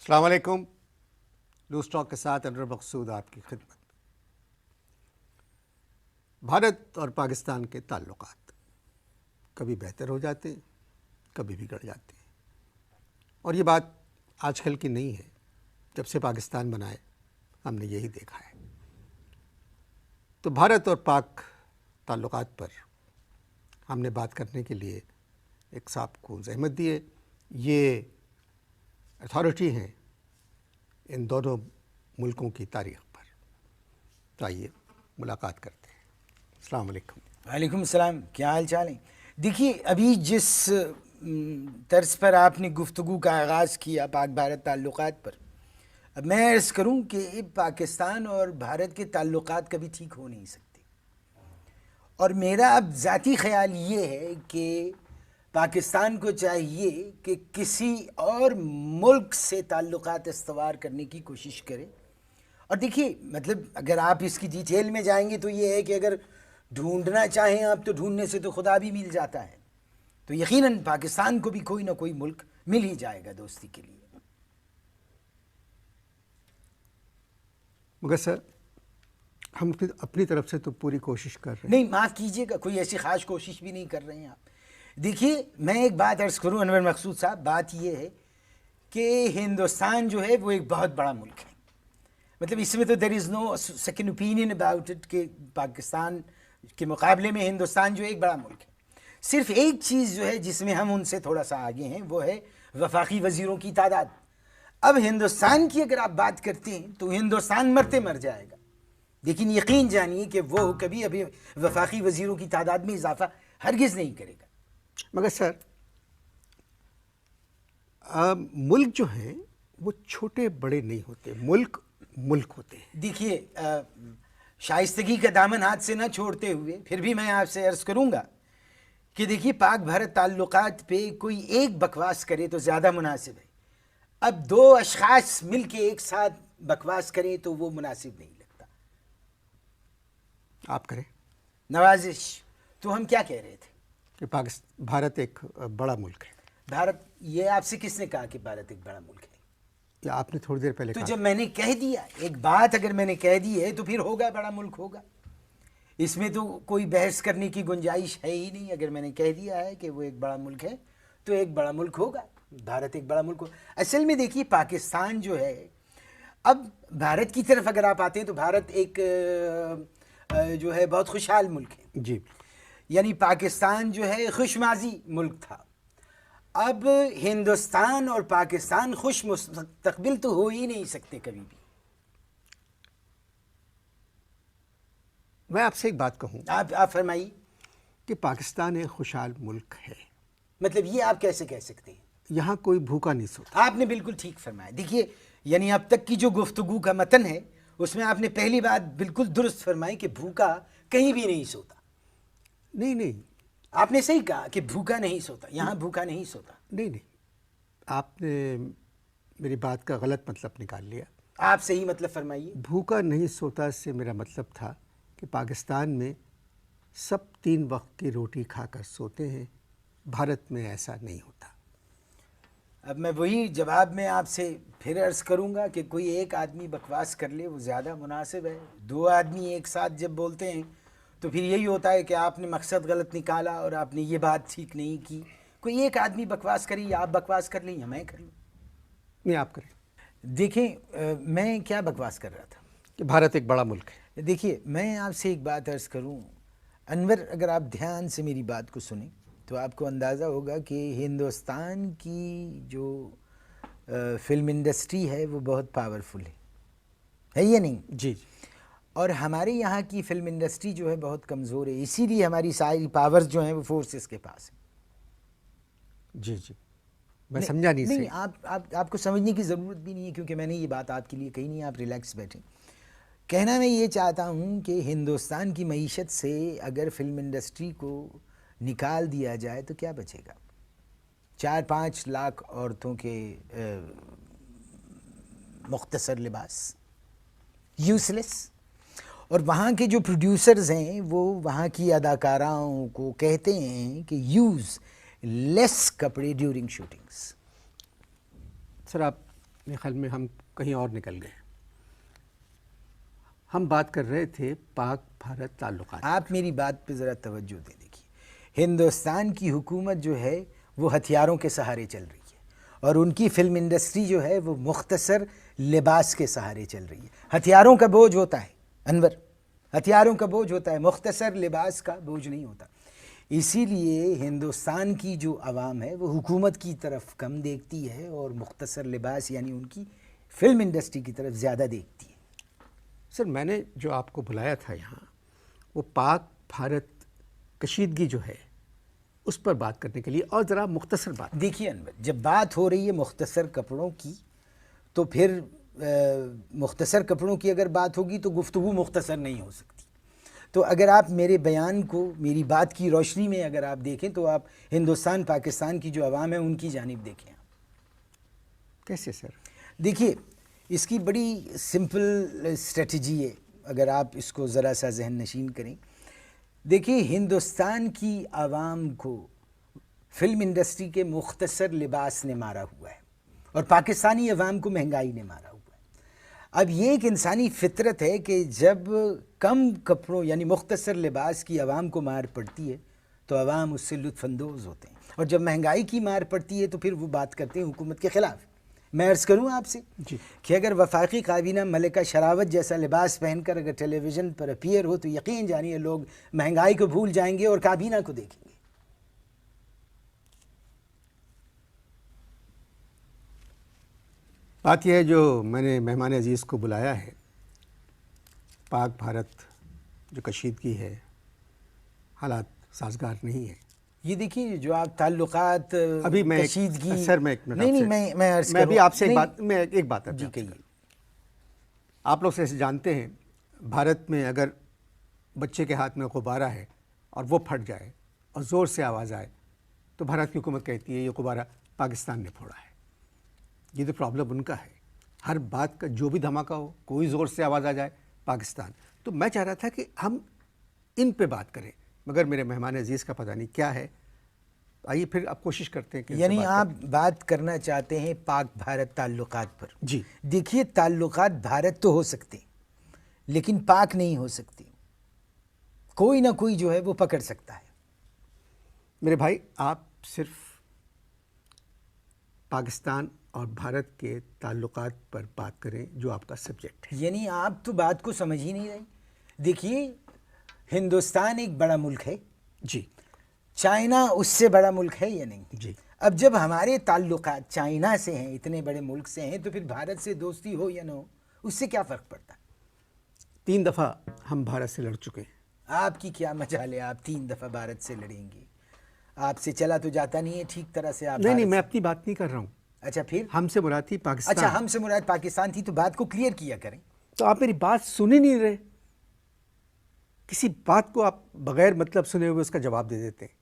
السلام علیکم. Loose talk کے ساتھ انور مقصود آپ کی خدمت. بھارت اور پاکستان کے تعلقات کبھی بہتر ہو جاتے ہیں، کبھی بگڑ جاتے ہیں، اور یہ بات آج کل کی نہیں ہے. جب سے پاکستان بنا ہے ہم نے یہی دیکھا ہے. تو بھارت اور پاک تعلقات پر ہم نے بات کرنے کے لیے ایک صاحب کو زحمت دی ہے. یہ اتھارٹی ہیں ان دونوں ملکوں کی تاریخ پر. تو آئیے ملاقات کرتے ہیں. السلام علیکم. وعلیکم السلام. کیا حال چال ہے؟ دیکھیے، ابھی جس طرز پر آپ نے گفتگو کا آغاز کیا پاک بھارت تعلقات پر، اب میں عرض کروں کہ پاکستان اور بھارت کے تعلقات کبھی ٹھیک ہو نہیں سکتے. اور میرا اب ذاتی خیال یہ ہے کہ پاکستان کو چاہیے کہ کسی اور ملک سے تعلقات استوار کرنے کی کوشش کرے. اور دیکھیے، مطلب اگر آپ اس کی ڈیٹیل میں جائیں گے تو یہ ہے کہ اگر ڈھونڈنا چاہیں آپ تو ڈھونڈنے سے تو خدا بھی مل جاتا ہے. تو یقیناً پاکستان کو بھی کوئی نہ کوئی ملک مل ہی جائے گا دوستی کے لیے. مگر سر، ہم اپنی طرف سے تو پوری کوشش کر رہے ہیں. نہیں، معاف کیجیے گا، کوئی ایسی خاص کوشش بھی نہیں کر رہے ہیں آپ. دیکھیے، میں ایک بات عرض کروں انور مقصود صاحب. بات یہ ہے کہ ہندوستان جو ہے وہ ایک بہت بڑا ملک ہے. مطلب اس میں تو دیر از نو سیکنڈ اوپینین اباؤٹ اٹ کہ پاکستان کے مقابلے میں ہندوستان جو ایک بڑا ملک ہے. صرف ایک چیز جو ہے جس میں ہم ان سے تھوڑا سا آگے ہیں وہ ہے وفاقی وزیروں کی تعداد. اب ہندوستان کی اگر آپ بات کرتے ہیں تو ہندوستان مرتے مر جائے گا، لیکن یقین جانیے کہ وہ کبھی ابھی وفاقی وزیروں کی تعداد میں اضافہ ہرگز نہیں کرے گا. مگر سر، ملک جو ہیں وہ چھوٹے بڑے نہیں ہوتے، ملک ملک ہوتے ہیں. دیکھیے، شائستگی کا دامن ہاتھ سے نہ چھوڑتے ہوئے پھر بھی میں آپ سے عرض کروں گا کہ دیکھیے، پاک بھارت تعلقات پہ کوئی ایک بکواس کرے تو زیادہ مناسب ہے. اب دو اشخاص مل کے ایک ساتھ بکواس کریں تو وہ مناسب نہیں لگتا. آپ کریں. نوازش. تو ہم کیا کہہ رہے تھے کہ بھارت ایک بڑا ملک ہے. بھارت، یہ آپ سے کس نے کہا کہ بھارت ایک بڑا ملک ہے؟ یا آپ نے تھوڑی دیر پہلے تو کہا. جب میں نے کہہ دیا ایک بات، اگر میں نے کہہ دی ہے تو پھر ہوگا، بڑا ملک ہوگا. اس میں تو کوئی بحث کرنے کی گنجائش ہے ہی نہیں. اگر میں نے کہہ دیا ہے کہ وہ ایک بڑا ملک ہے تو ایک بڑا ملک ہوگا. بھارت ایک بڑا ملک ہوگا. اصل میں دیکھیے، پاکستان جو ہے، اب بھارت کی طرف اگر آپ آتے ہیں تو بھارت ایک جو ہے بہت خوشحال ملک ہے. جی. یعنی پاکستان جو ہے خوش مازی ملک تھا. اب ہندوستان اور پاکستان خوش مستقبل تو ہو ہی نہیں سکتے کبھی بھی. میں آپ سے ایک بات کہوں. آپ فرمائیے. کہ پاکستان ایک خوشحال ملک ہے، مطلب یہ آپ کیسے کہہ سکتے ہیں؟ یہاں کوئی بھوکا نہیں سوتا. آپ نے بالکل ٹھیک فرمایا. دیکھیے، یعنی اب تک کی جو گفتگو کا متن ہے اس میں آپ نے پہلی بات بالکل درست فرمائی کہ بھوکا کہیں بھی نہیں سوتا. نہیں، آپ نے صحیح کہا کہ بھوکا نہیں سوتا. یہاں بھوکا نہیں سوتا. نہیں، آپ نے میری بات کا غلط مطلب نکال لیا. آپ صحیح مطلب فرمائیے. بھوکا نہیں سوتا سے میرا مطلب تھا کہ پاکستان میں سب 3 وقت کی روٹی کھا کر سوتے ہیں. بھارت میں ایسا نہیں ہوتا. اب میں وہی جواب میں آپ سے پھر عرض کروں گا کہ کوئی ایک آدمی بکواس کر لے وہ زیادہ مناسب ہے. 2 آدمی ایک ساتھ جب بولتے ہیں تو پھر یہی ہوتا ہے کہ آپ نے مقصد غلط نکالا اور آپ نے یہ بات ٹھیک نہیں کی. کوئی ایک آدمی بکواس کری، یا آپ بکواس کر لیں یا میں کر لوں. نہیں، آپ کریں. دیکھیں، میں کیا بکواس کر رہا تھا کہ بھارت ایک بڑا ملک ہے. دیکھیے، میں آپ سے ایک بات عرض کروں انور، اگر آپ دھیان سے میری بات کو سنیں تو آپ کو اندازہ ہوگا کہ ہندوستان کی جو فلم انڈسٹری ہے وہ بہت پاورفل ہے یا نہیں؟ جی. اور ہمارے یہاں کی فلم انڈسٹری جو ہے بہت کمزور ہے. اسی لیے ہماری ساری پاورز جو ہیں وہ فورسز کے پاس ہیں. جی. میں سمجھا نہیں. نہیں، آپ کو سمجھنے کی ضرورت بھی نہیں ہے، کیونکہ میں نے یہ بات آپ کے لیے کہی نہیں. آپ ریلیکس بیٹھیں. کہنا میں یہ چاہتا ہوں کہ ہندوستان کی معیشت سے اگر فلم انڈسٹری کو نکال دیا جائے تو کیا بچے گا؟ 4-5 لاکھ عورتوں کے مختصر لباس، یوز لیس. اور وہاں کے جو پروڈیوسرز ہیں وہ وہاں کی اداکاراؤں کو کہتے ہیں کہ یوز لیس کپڑے ڈیورنگ شوٹنگز. سر، آپ میرے خیال میں ہم کہیں اور نکل گئے. ہم بات کر رہے تھے پاک بھارت تعلقات. آپ میری بات پہ ذرا توجہ دیں. دیکھیے ہندوستان کی حکومت جو ہے وہ ہتھیاروں کے سہارے چل رہی ہے اور ان کی فلم انڈسٹری جو ہے وہ مختصر لباس کے سہارے چل رہی ہے. ہتھیاروں کا بوجھ ہوتا ہے انور، ہتھیاروں کا بوجھ ہوتا ہے، مختصر لباس کا بوجھ نہیں ہوتا. اسی لیے ہندوستان کی جو عوام ہے وہ حکومت کی طرف کم دیکھتی ہے اور مختصر لباس یعنی ان کی فلم انڈسٹری کی طرف زیادہ دیکھتی ہے. سر میں نے جو آپ کو بلایا تھا یہاں وہ پاک بھارت کشیدگی جو ہے اس پر بات کرنے کے لیے، اور ذرا مختصر بات. دیکھیے انور، جب بات ہو رہی ہے مختصر کپڑوں کی تو پھر مختصر کپڑوں کی اگر بات ہوگی تو گفتگو مختصر نہیں ہو سکتی. تو اگر آپ میرے بیان کو میری بات کی روشنی میں اگر آپ دیکھیں تو آپ ہندوستان پاکستان کی جو عوام ہے ان کی جانب دیکھیں. کیسے سر؟ دیکھیے اس کی بڑی سمپل اسٹریٹجی ہے اگر آپ اس کو ذرا سا ذہن نشین کریں. دیکھیے ہندوستان کی عوام کو فلم انڈسٹری کے مختصر لباس نے مارا ہوا ہے اور پاکستانی عوام کو مہنگائی نے مارا ہوا ہے. اب یہ ایک انسانی فطرت ہے کہ جب کم کپڑوں یعنی مختصر لباس کی عوام کو مار پڑتی ہے تو عوام اس سے لطف اندوز ہوتے ہیں، اور جب مہنگائی کی مار پڑتی ہے تو پھر وہ بات کرتے ہیں حکومت کے خلاف. میں عرض کروں آپ سے کہ اگر وفاقی کابینہ ملکہ شراوت جیسا لباس پہن کر اگر ٹیلی ویژن پر اپیئر ہو تو یقین جانیے لوگ مہنگائی کو بھول جائیں گے اور کابینہ کو دیکھیں گے. بات یہ ہے جو میں نے مہمان عزیز کو بلایا ہے، پاک بھارت جو کشیدگی ہے، حالات سازگار نہیں ہے. یہ دیکھیے جو آپ تعلقات ابھی میں کشیدگی سر میں ایک منٹ نہیں میں عرض میں ابھی کروں آپ سے ایک بات جی کہیے. آپ لوگ سے جانتے ہیں بھارت میں اگر بچے کے ہاتھ میں غبارہ ہے اور وہ پھٹ جائے اور زور سے آواز آئے تو بھارت کی حکومت کہتی ہے یہ غبارہ پاکستان نے پھوڑا ہے. یہ تو پرابلم ان کا ہے. ہر بات کا جو بھی دھماکہ ہو، کوئی زور سے آواز آ جائے پاکستان. تو میں چاہ رہا تھا کہ ہم ان پہ بات کریں، مگر میرے مہمان عزیز کا پتہ نہیں کیا ہے. آئیے پھر آپ کوشش کرتے ہیں کہ یعنی آپ بات کرنا چاہتے ہیں پاک بھارت تعلقات پر. جی دیکھیے تعلقات بھارت تو ہو سکتے لیکن پاک نہیں ہو سکتے. کوئی نہ کوئی جو ہے وہ پکڑ سکتا ہے. میرے بھائی آپ صرف پاکستان اور بھارت کے تعلقات پر بات کریں جو آپ کا سبجیکٹ ہے. یعنی آپ تو بات کو سمجھ ہی نہیں رہے. دیکھیے ہندوستان ایک بڑا ملک ہے، جی چائنا اس سے بڑا ملک ہے یا نہیں؟ جی. اب جب ہمارے تعلقات چائنا سے ہیں، اتنے بڑے ملک سے ہیں، تو پھر بھارت سے دوستی ہو یا نہ ہو اس سے کیا فرق پڑتا؟ 3 دفعہ ہم بھارت سے لڑ چکے ہیں. آپ کی کیا مجال ہے، آپ 3 دفعہ بھارت سے لڑیں گے؟ آپ سے چلا تو جاتا نہیں ہے ٹھیک طرح سے. آپ نہیں میں اپنی بات نہیں کر رہا ہوں. اچھا پھر ہم سے مراد تھی پاکستان. اچھا ہم سے مراد پاکستان تھی تو بات کو کلیئر کیا کریں. تو آپ میری بات سن ہی نہیں رہے. کسی بات کو آپ بغیر مطلب سنے ہوئے اس کا جواب دے دیتے ہیں.